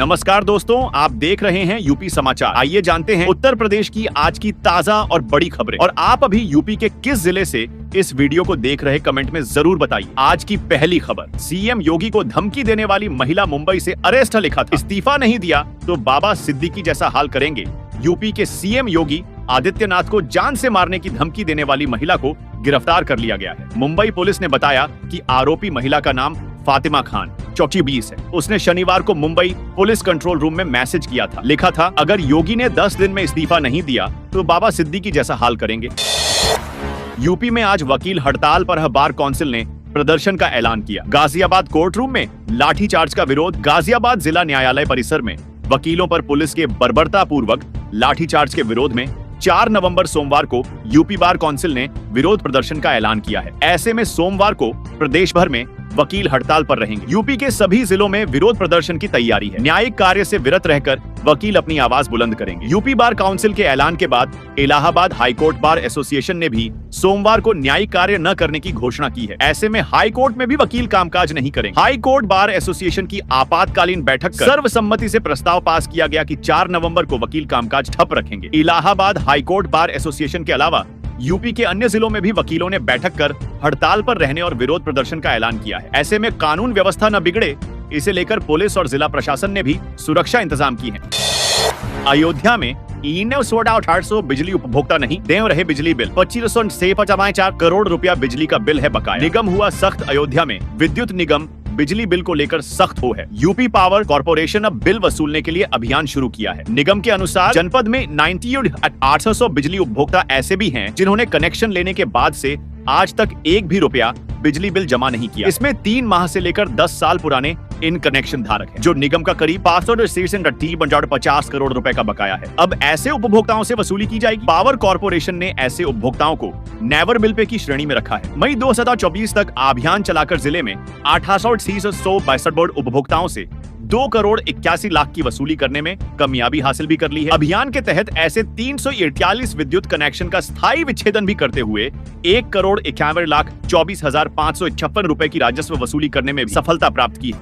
नमस्कार दोस्तों, आप देख रहे हैं यूपी समाचार। आइए जानते हैं उत्तर प्रदेश की आज की ताजा और बड़ी खबरें। और आप अभी यूपी के किस जिले से इस वीडियो को देख रहे, कमेंट में जरूर बताइए। आज की पहली खबर, सीएम योगी को धमकी देने वाली महिला मुंबई से अरेस्ट लिखा था। इस्तीफा नहीं दिया तो बाबा सिद्दीकी जैसा हाल करेंगे। यूपी के सीएम योगी आदित्यनाथ को जान से मारने की धमकी देने वाली महिला को गिरफ्तार कर लिया गया है। मुंबई पुलिस ने बताया कि आरोपी महिला का नाम फातिमा खान, चौकी 20 है। उसने शनिवार को मुंबई पुलिस कंट्रोल रूम में मैसेज किया था। लिखा था, अगर योगी ने 10 दिन में इस्तीफा नहीं दिया तो बाबा सिद्दीकी जैसा हाल करेंगे। यूपी में आज वकील हड़ताल पर बार काउंसिल ने प्रदर्शन का ऐलान किया। गाजियाबाद कोर्ट रूम में लाठीचार्ज का विरोध। गाजियाबाद जिला न्यायालय परिसर में वकीलों पर पुलिस के बर्बरता पूर्वक लाठीचार्ज के विरोध में 4 नवंबर सोमवार को यूपी बार काउंसिल ने विरोध प्रदर्शन का ऐलान किया है। ऐसे में सोमवार को प्रदेश भर में वकील हड़ताल पर रहेंगे। यूपी के सभी जिलों में विरोध प्रदर्शन की तैयारी है। न्यायिक कार्य से विरत रहकर वकील अपनी आवाज बुलंद करेंगे। यूपी बार काउंसिल के ऐलान के बाद इलाहाबाद हाईकोर्ट बार एसोसिएशन ने भी सोमवार को न्यायिक कार्य न करने की घोषणा की है। ऐसे में हाईकोर्ट में भी वकील कामकाज नहीं करेंगे। हाईकोर्ट बार एसोसिएशन की आपातकालीन बैठक कर सर्वसम्मति से प्रस्ताव पास किया गया कि 4 नवंबर को वकील कामकाज ठप रखेंगे। इलाहाबाद हाईकोर्ट बार एसोसिएशन के अलावा यूपी के अन्य जिलों में भी वकीलों ने बैठक कर हड़ताल पर रहने और विरोध प्रदर्शन का ऐलान किया है। ऐसे में कानून व्यवस्था न बिगड़े, इसे लेकर पुलिस और जिला प्रशासन ने भी सुरक्षा इंतजाम की है। अयोध्या में 1800 बिजली उपभोक्ता नहीं दे रहे बिजली बिल। 25.4 करोड़ रुपया बिजली का बिल है बकाया। निगम हुआ सख्त। अयोध्या में विद्युत निगम बिजली बिल को लेकर सख्त हो है। यूपी पावर कॉर्पोरेशन अब बिल वसूलने के लिए अभियान शुरू किया है। निगम के अनुसार जनपद में 800 बिजली उपभोक्ता ऐसे भी हैं जिन्होंने कनेक्शन लेने के बाद से आज तक एक भी रुपया बिजली बिल जमा नहीं किया। इसमें 3 माह से लेकर 10 साल पुराने इन कनेक्शन धारक हैं, जो निगम का करीब 550 करोड़ रुपए का बकाया है। अब ऐसे उपभोक्ताओं से वसूली की जाएगी। पावर कॉर्पोरेशन ने ऐसे उपभोक्ताओं को नेवर बिल पे की श्रेणी में रखा है। मई 2024 तक अभियान चलाकर जिले में 862 उपभोक्ताओं से 2 करोड़ 81 लाख की वसूली करने में कामयाबी हासिल भी कर ली है। अभियान के तहत ऐसे 348 विद्युत कनेक्शन का स्थायी विच्छेदन भी करते हुए 1 करोड़ 51 लाख 24,556 रुपए की राजस्व वसूली करने में भी सफलता प्राप्त की है।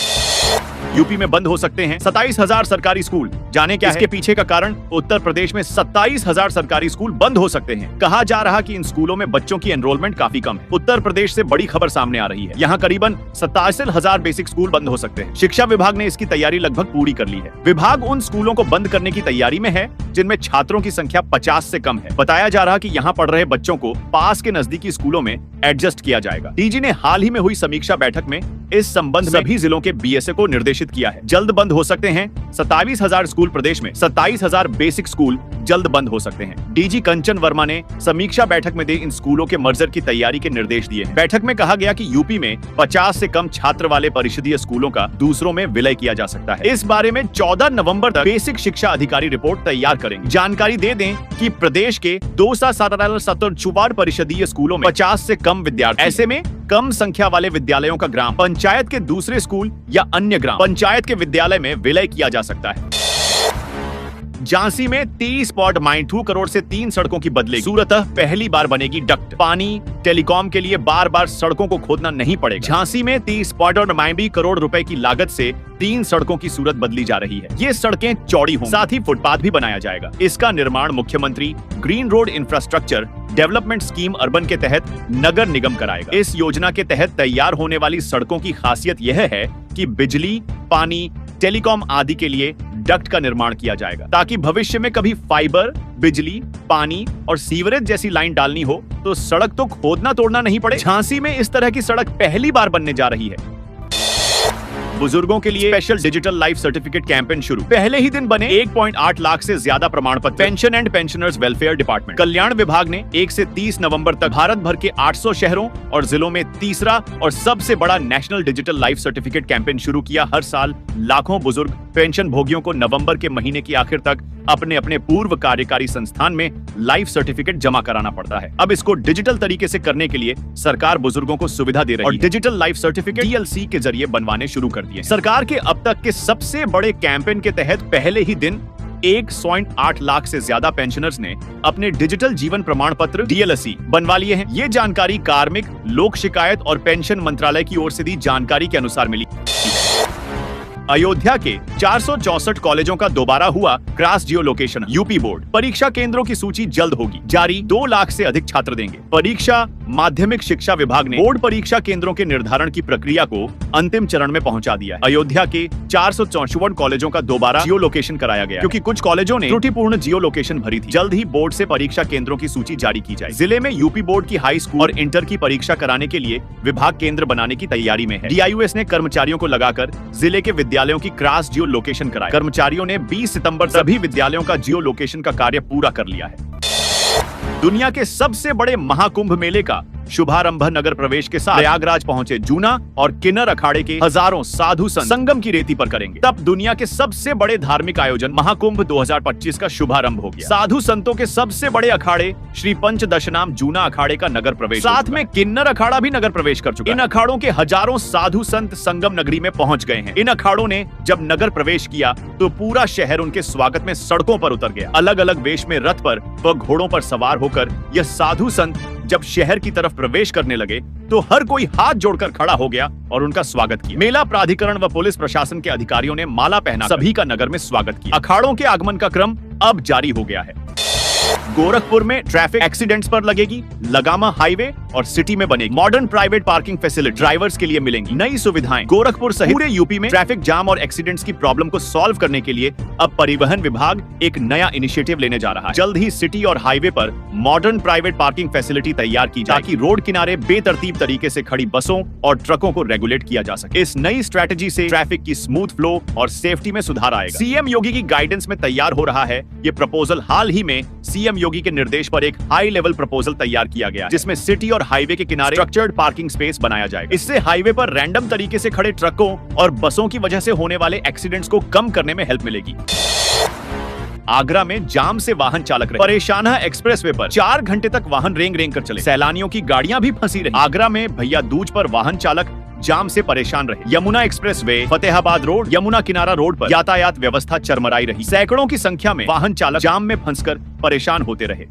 यूपी में बंद हो सकते हैं 27,000 सरकारी स्कूल। जाने क्या इसके पीछे का कारण? उत्तर प्रदेश में 27,000 सरकारी स्कूल बंद हो सकते हैं। कहा जा रहा कि इन स्कूलों में बच्चों की एनरोलमेंट काफी कम है। उत्तर प्रदेश से बड़ी खबर सामने आ रही है। यहाँ करीबन 87,000 बेसिक स्कूल बंद हो सकते हैं। शिक्षा विभाग ने इसकी तैयारी लगभग पूरी कर ली है। विभाग उन स्कूलों को बंद करने की तैयारी में है जिनमें छात्रों की संख्या 50 से कम है। बताया जा रहा कि यहाँ पढ़ रहे बच्चों को पास के नजदीकी स्कूलों में एडजस्ट किया जाएगा। डीजी ने हाल ही में हुई समीक्षा बैठक में इस संबंध में सभी जिलों के बीएसए को निर्देशित किया है। जल्द बंद हो सकते हैं 27,000 स्कूल। प्रदेश में 27,000 बेसिक स्कूल जल्द बंद हो सकते हैं। डीजी कंचन वर्मा ने समीक्षा बैठक में इन स्कूलों के मर्जर की तैयारी के निर्देश दिए हैं। बैठक में कहा गया कि यूपी में 50 से कम छात्र वाले परिषदीय स्कूलों का दूसरों में विलय किया जा सकता है। इस बारे में 14 नवंबर तक बेसिक शिक्षा अधिकारी रिपोर्ट तैयार करेंगे। जानकारी दे दें कि प्रदेश के 274 परिषदीय स्कूलों में 50 से कम विद्यार्थी। ऐसे में कम संख्या वाले विद्यालयों का ग्राम पंचायत के दूसरे स्कूल या अन्य ग्राम पंचायत के विद्यालय में विलय किया जा सकता है। झांसी में 30.2 करोड़ से 3 सड़कों की बदलेगी। सूरत पहली बार बनेगी डक्ट। पानी टेलीकॉम के लिए बार बार सड़कों को खोदना नहीं पड़ेगा। झांसी में 30.2 करोड़ रुपए की लागत से 3 सड़कों की सूरत बदली जा रही है। ये सड़कें चौड़ी होंगी, साथ ही फुटपाथ भी बनाया जाएगा। इसका निर्माण मुख्यमंत्री green road infrastructure development scheme urban के तहत नगर निगम कराएगा। इस योजना के तहत तैयार होने वाली सड़कों की खासियत यह है कि बिजली, पानी, टेलीकॉम आदि के लिए डक्ट का निर्माण किया जाएगा, ताकि भविष्य में कभी फाइबर, बिजली, पानी और सीवरेज जैसी लाइन डालनी हो तो सड़क तो खोदना तोड़ना नहीं पड़े। झांसी में इस तरह की सड़क पहली बार बनने जा रही है। बुजुर्गों के लिए special digital life certificate campaign शुरू। पहले ही दिन बने 1.8 लाख से ज्यादा प्रमाण पत्र। Pension and pensioners welfare department कल्याण विभाग ने 1 से 30 नवंबर तक भारत भर के 800 शहरों और जिलों में तीसरा और सबसे बड़ा national digital life certificate campaign शुरू किया। हर साल लाखों बुजुर्ग पेंशन भोगियों को नवंबर के महीने की आखिर तक अपने अपने पूर्व कार्यकारी संस्थान में लाइफ सर्टिफिकेट जमा कराना पड़ता है। अब इसको डिजिटल तरीके से करने के लिए सरकार बुजुर्गों को सुविधा दे रही है और डिजिटल लाइफ सर्टिफिकेट डीएलसी के जरिए बनवाने शुरू कर दिए। सरकार के अब तक के सबसे बड़े कैंपेन के तहत पहले ही दिन 1.8 लाख से ज्यादा पेंशनर्स ने अपने डिजिटल जीवन प्रमाण पत्र डीएलसी बनवा लिए हैं। ये जानकारी कार्मिक, लोक शिकायत और पेंशन मंत्रालय की ओर से दी जानकारी के अनुसार मिली। अयोध्या के 464 कॉलेजों का दोबारा हुआ क्रॉस जियो लोकेशन। यूपी बोर्ड परीक्षा केंद्रों की सूची जल्द होगी जारी। 2 लाख से अधिक छात्र देंगे परीक्षा। माध्यमिक शिक्षा विभाग ने बोर्ड परीक्षा केंद्रों के निर्धारण की प्रक्रिया को अंतिम चरण में पहुंचा दिया है। अयोध्या के 464 कॉलेजों का दोबारा जियो लोकेशन कराया गया क्योंकि कुछ कॉलेजों ने त्रुटिपूर्ण जियो लोकेशन भरी थी। जल्द ही बोर्ड से परीक्षा केंद्रों की सूची जारी की जाए। जिले में यूपी बोर्ड की हाई स्कूल और इंटर की परीक्षा कराने के लिए विभाग केंद्र बनाने की तैयारी में है। DIUS ने कर्मचारियों को लगाकर जिले के विद्यालयों की क्रॉस जियो लोकेशन कराई। कर्मचारियों ने 20 सितंबर सभी विद्यालयों का जियो लोकेशन का कार्य पूरा कर लिया है। दुनिया के सबसे बड़े महाकुंभ मेले का शुभारंभ नगर प्रवेश के साथ प्रयागराज पहुंचे जूना और किन्नर अखाड़े के हजारों साधु संत संगम की रेती पर करेंगे। तब दुनिया के सबसे बड़े धार्मिक आयोजन महाकुंभ 2025 का शुभारंभ हो गया। साधु संतों के सबसे बड़े अखाड़े श्री पंचदशनाम जूना अखाड़े का नगर प्रवेश, साथ में किन्नर अखाड़ा भी नगर प्रवेश कर चुका है। इन अखाड़ों के हजारों साधु संत संगम नगरी में पहुंच गए हैं। इन अखाड़ों ने जब नगर प्रवेश किया तो पूरा शहर उनके स्वागत में सड़कों पर उतर गया। अलग अलग वेश में रथ पर व घोड़ों पर सवार होकर यह साधु संत जब शहर की तरफ प्रवेश करने लगे तो हर कोई हाथ जोड़कर खड़ा हो गया और उनका स्वागत किया। मेला प्राधिकरण व पुलिस प्रशासन के अधिकारियों ने माला पहना सभी का नगर में स्वागत किया। अखाड़ों के आगमन का क्रम अब जारी हो गया है। गोरखपुर में ट्रैफिक एक्सीडेंट्स पर लगेगी लगामा हाईवे और सिटी में बनेगी modern private parking facility. Drivers के लिए मिलेंगी नई सुविधाएं। गोरखपुर सहित पूरे यूपी में ट्रैफिक जाम और एक्सीडेंट्स की प्रॉब्लम को सॉल्व करने के लिए अब परिवहन विभाग एक नया इनिशिएटिव लेने जा रहा है। जल्द ही सिटी और हाईवे पर मॉडर्न प्राइवेट पार्किंग फैसिलिटी तैयार की जाए ताकि रोड किनारे बेतरतीब तरीके से खड़ी बसों और ट्रकों को रेगुलेट किया जा सके। इस नई स्ट्रैटेजी से ट्रैफिक की स्मूथ फ्लो और सेफ्टी में सुधार आएगा। सीएम योगी की गाइडेंस में तैयार हो रहा है ये प्रपोजल। हाल ही में सीएम योगी के निर्देश पर एक हाई लेवल प्रपोजल तैयार किया गया जिसमें सिटी और हाईवे के किनारे स्ट्रक्चर्ड पार्किंग स्पेस बनाया जाएगा। इससे हाईवे पर रैंडम तरीके से खड़े ट्रकों और बसों की वजह से होने वाले एक्सीडेंट्स को कम करने में हेल्प मिलेगी। आगरा में जाम से वाहन चालक रहे परेशान है। एक्सप्रेसवे पर 4 घंटे तक वाहन रेंग रेंग कर चले। सैलानियों की गाड़ियां भी फंसी रही। आगरा में भैया दूज पर वाहन चालक जाम से परेशान रहे। यमुना एक्सप्रेसवे, फतेहाबाद रोड, यमुना किनारा रोड पर यातायात व्यवस्था चरमराई रही। सैकड़ों की संख्या में वाहन चालक जाम में फंसकर परेशान होते रहे।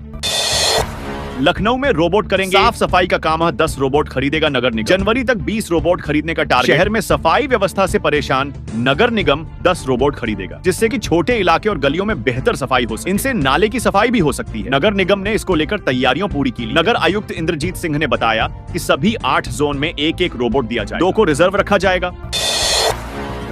लखनऊ में रोबोट करेंगे साफ सफाई का काम। 10 रोबोट खरीदेगा नगर निगम। जनवरी तक 20 रोबोट खरीदने का टारगेट। शहर में सफाई व्यवस्था से परेशान नगर निगम 10 रोबोट खरीदेगा जिससे कि छोटे इलाके और गलियों में बेहतर सफाई हो सके। इनसे नाले की सफाई भी हो सकती है। नगर निगम ने इसको लेकर तैयारियां पूरी की। नगर आयुक्त इंद्रजीत सिंह ने बताया कि सभी 8 जोन में एक रोबोट दिया जाएगा। 2 को रिजर्व रखा जाएगा।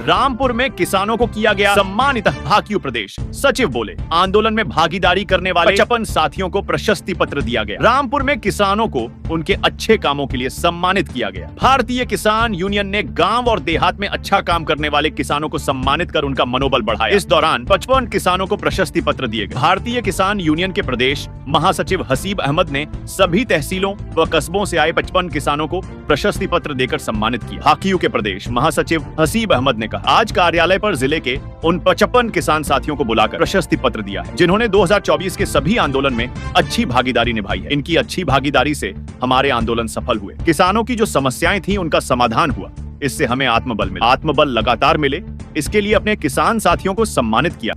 रामपुर में किसानों को किया गया सम्मानित। भाकियू प्रदेश सचिव बोले आंदोलन में भागीदारी करने वाले 55 साथियों को प्रशस्ति पत्र दिया गया। रामपुर में किसानों को उनके अच्छे कामों के लिए सम्मानित किया गया। भारतीय किसान यूनियन ने गांव और देहात में अच्छा काम करने वाले किसानों को सम्मानित कर उनका मनोबल बढ़ाया। इस दौरान 55 किसानों को प्रशस्ति पत्र दिए गए। भारतीय किसान यूनियन के प्रदेश महासचिव हसीब अहमद ने सभी तहसीलों व कस्बों से आए 55 किसानों को प्रशस्ति पत्र देकर सम्मानित किया। भाकियू के प्रदेश महासचिव हसीब अहमद ने आज कार्यालय पर जिले के उन 55 किसान साथियों को बुलाकर प्रशस्ति पत्र दिया है जिन्होंने 2024 के सभी आंदोलन में अच्छी भागीदारी निभाई है। इनकी अच्छी भागीदारी से हमारे आंदोलन सफल हुए। किसानों की जो समस्याएं थी उनका समाधान हुआ। इससे हमें आत्मबल मिला। आत्मबल लगातार मिले इसके लिए अपने किसान साथियों को सम्मानित किया।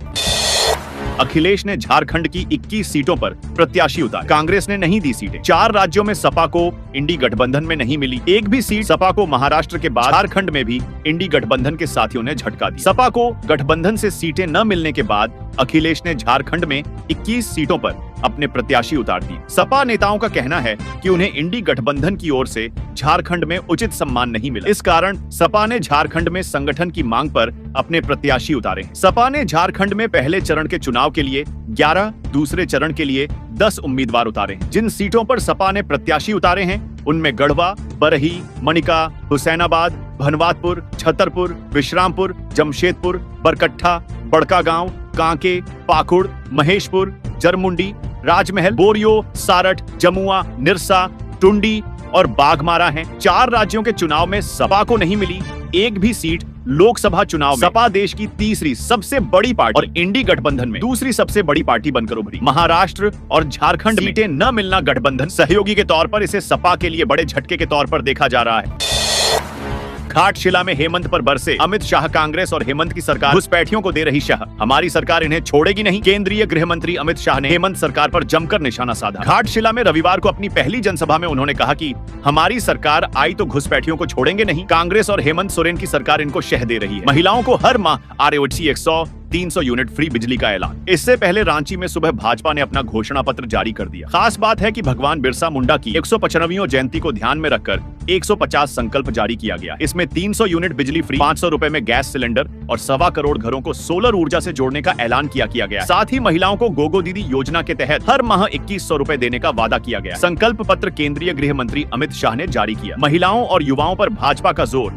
अखिलेश ने झारखंड की 21 सीटों पर प्रत्याशी उतारे। कांग्रेस ने नहीं दी सीटें। 4 राज्यों में सपा को इंडी गठबंधन में नहीं मिली एक भी सीट। सपा को महाराष्ट्र के बाद झारखंड में भी इंडी गठबंधन के साथियों ने झटका दी। सपा को गठबंधन से सीटें न मिलने के बाद अखिलेश ने झारखंड में 21 सीटों पर अपने प्रत्याशी उतार दिए। सपा नेताओं का कहना है कि उन्हें इंडी गठबंधन की ओर से झारखंड में उचित सम्मान नहीं मिला। इस कारण सपा ने झारखंड में संगठन की मांग पर अपने प्रत्याशी उतारे। सपा ने झारखंड में पहले चरण के चुनाव के लिए 11, दूसरे चरण के लिए 10 उम्मीदवार उतारे हैं। जिन सीटों पर सपा ने प्रत्याशी उतारे हैं उनमें गढ़वा, बरही, मनिका, हुसैनाबाद, भनवातपुर, छतरपुर, विश्रामपुर, जमशेदपुर, बरकट्ठा, बड़कागांव, कांके, पाकुड़, महेशपुर, जरमुंडी, राजमहल, बोरियो, सारठ, जमुआ, निरसा, टुंडी और बाघमारा हैं। 4 राज्यों के चुनाव में सपा को नहीं मिली एक भी सीट। लोकसभा चुनाव में सपा देश की तीसरी सबसे बड़ी पार्टी और इंडी गठबंधन में दूसरी सबसे बड़ी पार्टी बनकर उभरी। महाराष्ट्र और झारखंड में सीटें न मिलना गठबंधन सहयोगी के तौर पर इसे सपा के लिए बड़े झटके के तौर पर देखा जा रहा है। घाटशिला में हेमंत पर बरसे अमित शाह। कांग्रेस और हेमंत की सरकार घुसपैठियों को दे रही शह, हमारी सरकार इन्हें छोड़ेगी नहीं। केंद्रीय गृह मंत्री अमित शाह ने हेमंत सरकार पर जमकर निशाना साधा। घाटशिला में रविवार को अपनी पहली जनसभा में उन्होंने कहा कि हमारी सरकार आई तो घुसपैठियों को छोड़ेंगे नहीं। कांग्रेस और हेमंत सोरेन की सरकार इनको शह दे रही है। महिलाओं को हर माह आरओसी 100-300 यूनिट फ्री बिजली का ऐलान। इससे पहले रांची में सुबह भाजपा ने अपना घोषणा पत्र जारी कर दिया। खास बात है कि भगवान बिरसा मुंडा की 195वीं जयंती को ध्यान में रखकर 150 संकल्प जारी किया गया। इसमें 300 यूनिट बिजली फ्री, 500 रुपए में गैस सिलेंडर और 1.25 करोड़ घरों को सोलर ऊर्जा से जोड़ने का ऐलान किया गया। साथ ही महिलाओं को गोगो दीदी योजना के तहत हर माह 2100 रुपए देने का वादा किया गया। संकल्प पत्र केंद्रीय गृह मंत्री अमित शाह ने जारी किया। महिलाओं और युवाओं पर भाजपा का जोर।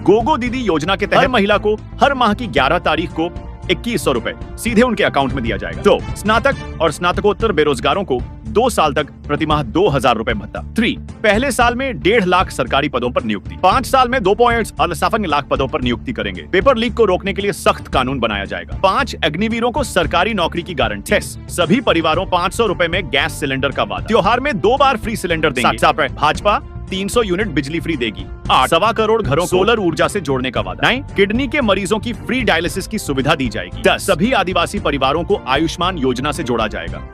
गोगो दीदी योजना के तहत महिला को हर माह की 11 तारीख को 2100 रुपए सीधे उनके अकाउंट में दिया जाएगा। तो स्नातक और स्नातकोत्तर बेरोजगारों को 2 साल तक प्रतिमाह 2000 रुपए भत्ता। 3 पहले साल में 1.5 लाख सरकारी पदों पर नियुक्ति। 5 साल में 2.58 लाख पदों पर नियुक्ति करेंगे। पेपर लीक को रोकने के लिए सख्त कानून बनाया जाएगा। 5 अग्निवीरों को सरकारी नौकरी की गारंटी। सभी परिवारों 500 रुपए में गैस सिलेंडर का वादा। त्योहार में 2 बार फ्री सिलेंडर देंगे। भाजपा 300 यूनिट बिजली फ्री देगी। 8.25 करोड़ घरों को सोलर ऊर्जा से जोड़ने का वादा। 9 किडनी के मरीजों की फ्री डायलिसिस की सुविधा दी जाएगी। 10 सभी आदिवासी परिवारों को आयुष्मान योजना से जोड़ा जाएगा।